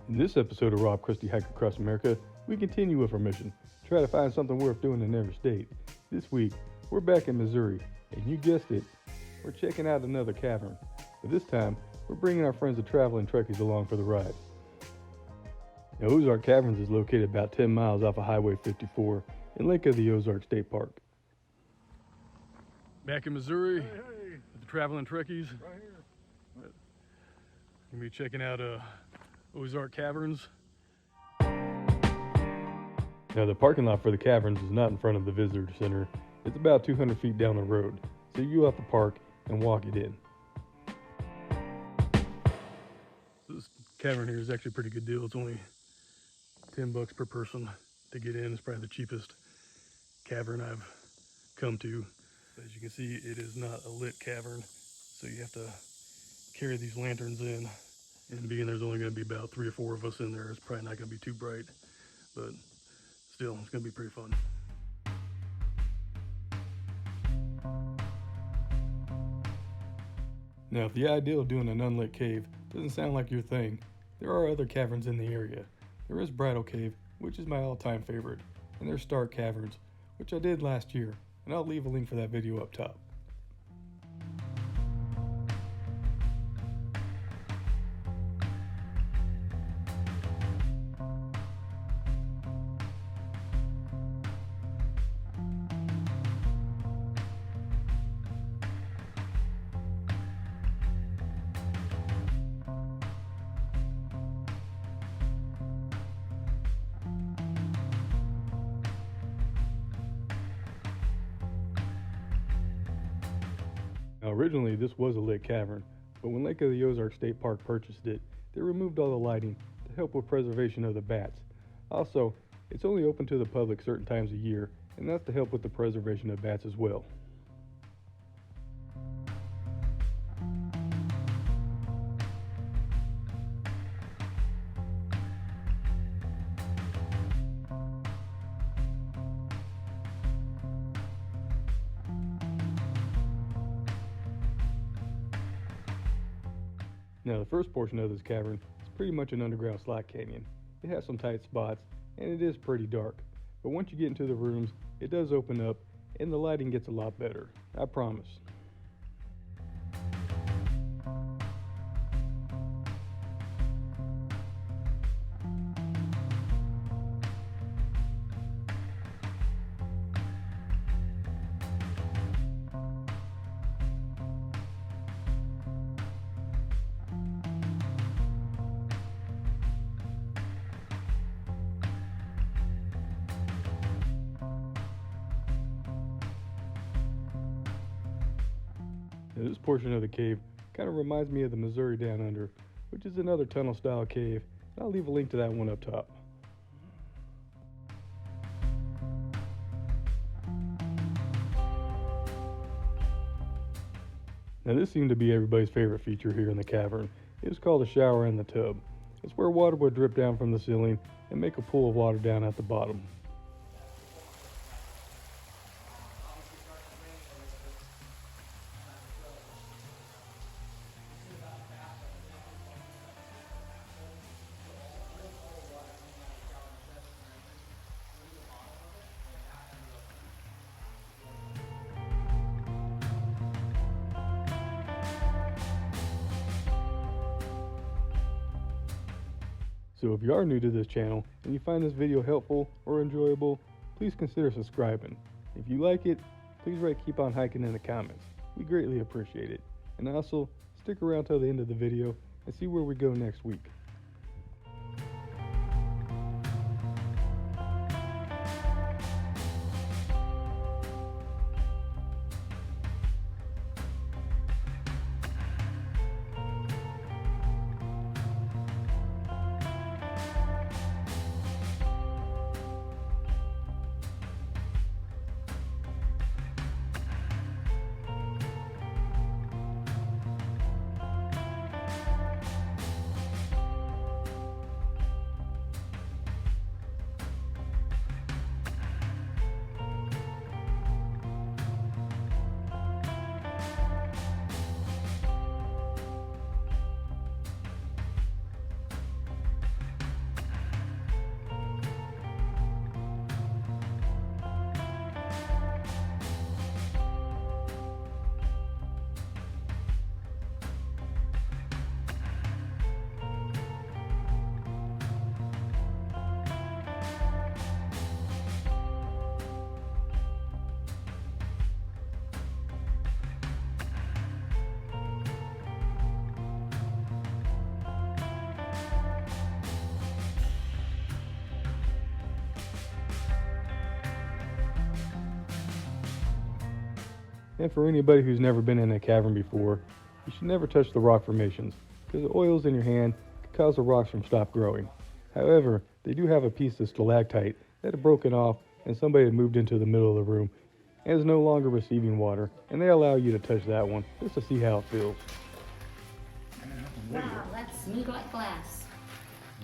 In this episode of Rob Christie Hike Across America, we continue with our mission, try to find something worth doing in every state. This week, we're back in Missouri, and you guessed it, we're checking out another cavern. But this time, we're bringing our friends the Traveling Trekkies along for the ride. Now, Ozark Caverns is located about 10 miles off of Highway 54 in Lake of the Ozarks State Park. Back in Missouri, with the Traveling Trekkies. Right here. We're going to be checking out Ozark Caverns. Now, the parking lot for the caverns is not in front of the visitor center. It's about 200 feet down the road, so you have to park and walk it in. This cavern here is actually a pretty good deal. It's only $10 per person to get in. It's probably the cheapest cavern I've come to. As you can see, it is not a lit cavern, so you have to carry these lanterns in. And being there's only going to be about 3 or 4 of us in there, it's probably not going to be too bright, but still, it's going to be pretty fun. Now, if the idea of doing an unlit cave doesn't sound like your thing, there are other caverns in the area. There is Bridal Cave, which is my all-time favorite, and there's Stark Caverns, which I did last year, and I'll leave a link for that video up top. Now, originally this was a lit cavern, but when Lake of the Ozarks State Park purchased it, they removed all the lighting to help with preservation of the bats. Also, it's only open to the public certain times a year, and that's to help with the preservation of bats as well. Now, the first portion of this cavern is pretty much an underground slot canyon. It has some tight spots, and it is pretty dark. But once you get into the rooms, it does open up, and the lighting gets a lot better. I promise. Now, this portion of the cave kind of reminds me of the Missouri Down Under, which is another tunnel style cave, and I'll leave a link to that one up top. Now, this seemed to be everybody's favorite feature here in the cavern. It was called a shower in the tub. It's where water would drip down from the ceiling and make a pool of water down at the bottom. So if you are new to this channel and you find this video helpful or enjoyable, please consider subscribing. If you like it, please write "keep on hiking" in the comments. We greatly appreciate it. And also, stick around till the end of the video and see where we go next week. And for anybody who's never been in a cavern before, you should never touch the rock formations, because the oils in your hand could cause the rocks from stop growing. However, they do have a piece of stalactite that had broken off and somebody had moved into the middle of the room and is no longer receiving water, and they allow you to touch that one just to see how it feels. Wow, that's smooth like glass.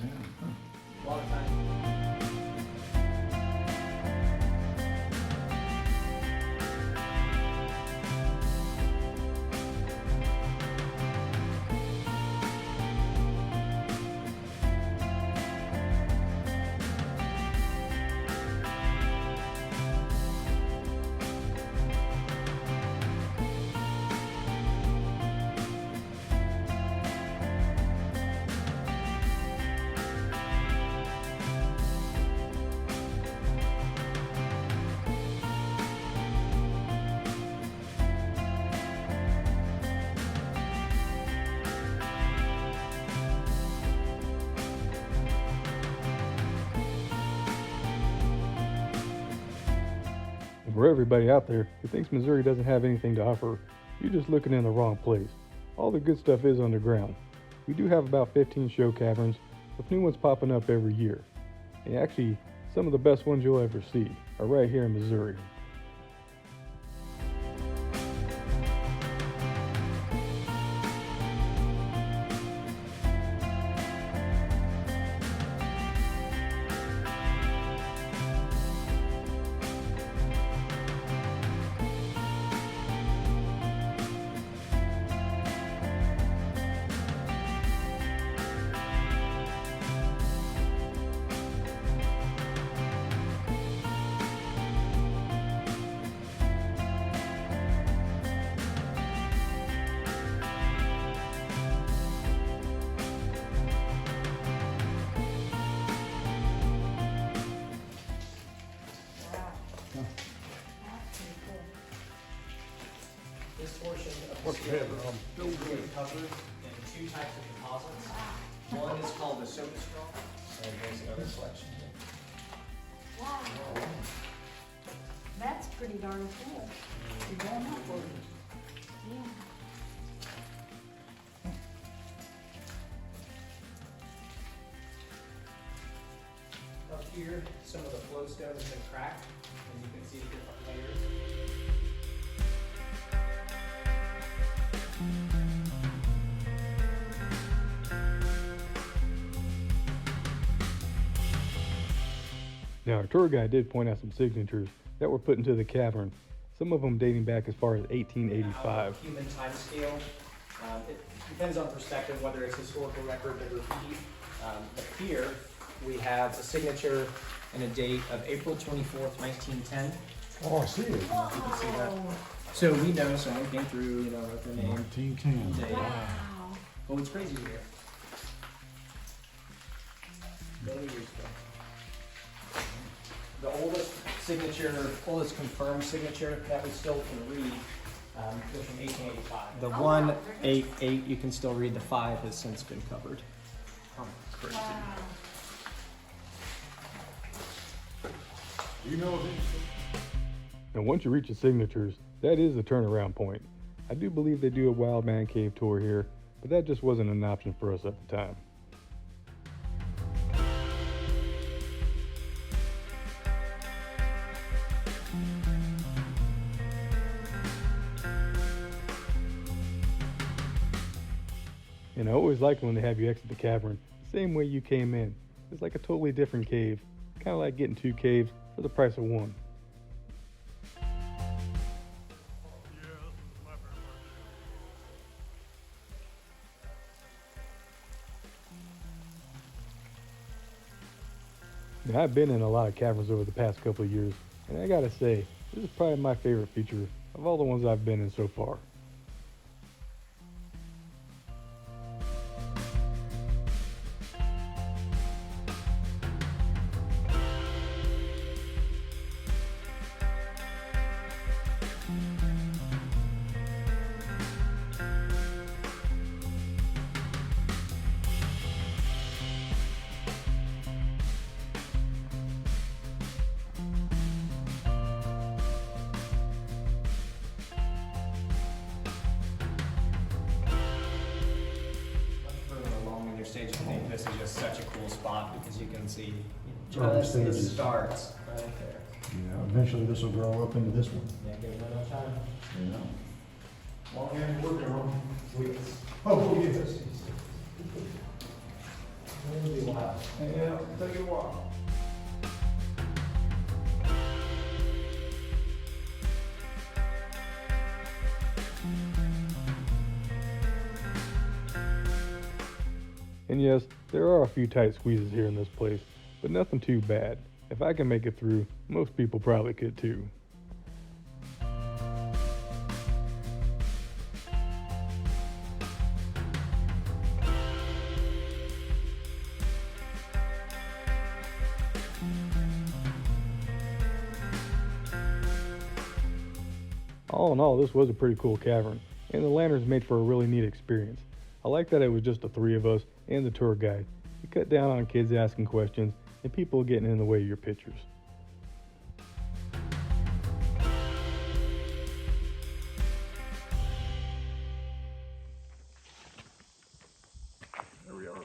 A lot of time. For everybody out there who thinks Missouri doesn't have anything to offer, you're just looking in the wrong place. All the good stuff is underground. We do have about 15 show caverns, with new ones popping up every year. And actually, some of the best ones you'll ever see are right here in Missouri. This portion of the scale is really covered in two types of deposits. One is called the soda straw, and there's another collection here. Wow. That's pretty darn cool. You're going upward. Yeah. Up here, some of the flowstone has been cracked, and you can see the different layers. Now, our tour guide did point out some signatures that were put into the cavern, some of them dating back as far as 1885. Human time scale. It depends on perspective, whether it's historical record or graffiti. But here we have a signature and a date of April 24th, 1910. Oh, I see it. You can see that. So we know someone came through, wrote their name. 1910. Date. Wow. But what's crazy here? Many years ago. The oldest signature, oldest confirmed signature that we still can read was from 1885. The 188 you can still read. The 5 has since been covered. Crazy. Wow. Do you know of anything? Now, once you reach the signatures, that is the turnaround point. I do believe they do a wild man cave tour here, but that just wasn't an option for us at the time. And I always like when they have you exit the cavern the same way you came in. It's like a totally different cave, kind of like getting 2 caves for the price of 1. Now, I've been in a lot of caverns over the past couple of years, and I gotta say, this is probably my favorite feature of all the ones I've been in so far. later stage, I think this is just such a cool spot because you can see Early just the stages. starts right there. Yeah, eventually this will grow up into this one. Yeah, give it a little time. Yeah. Long hand working on. Oh, yes. It'll be a while. Yeah, take a while. And yes, there are a few tight squeezes here in this place, but nothing too bad. If I can make it through, most people probably could too. All in all, this was a pretty cool cavern, and the lanterns made for a really neat experience. I like that it was just the three of us and the tour guide. It cut down on kids asking questions and people getting in the way of your pictures. There we are.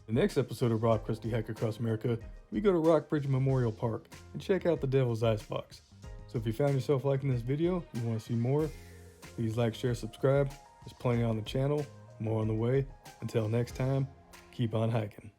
The next episode of Rock Crusty Hike Across America, we go to Rockbridge Memorial Park and check out the Devil's Icebox. So if you found yourself liking this video, you want to see more, please like, share, subscribe. There's plenty on the channel, more on the way. Until next time, keep on hiking.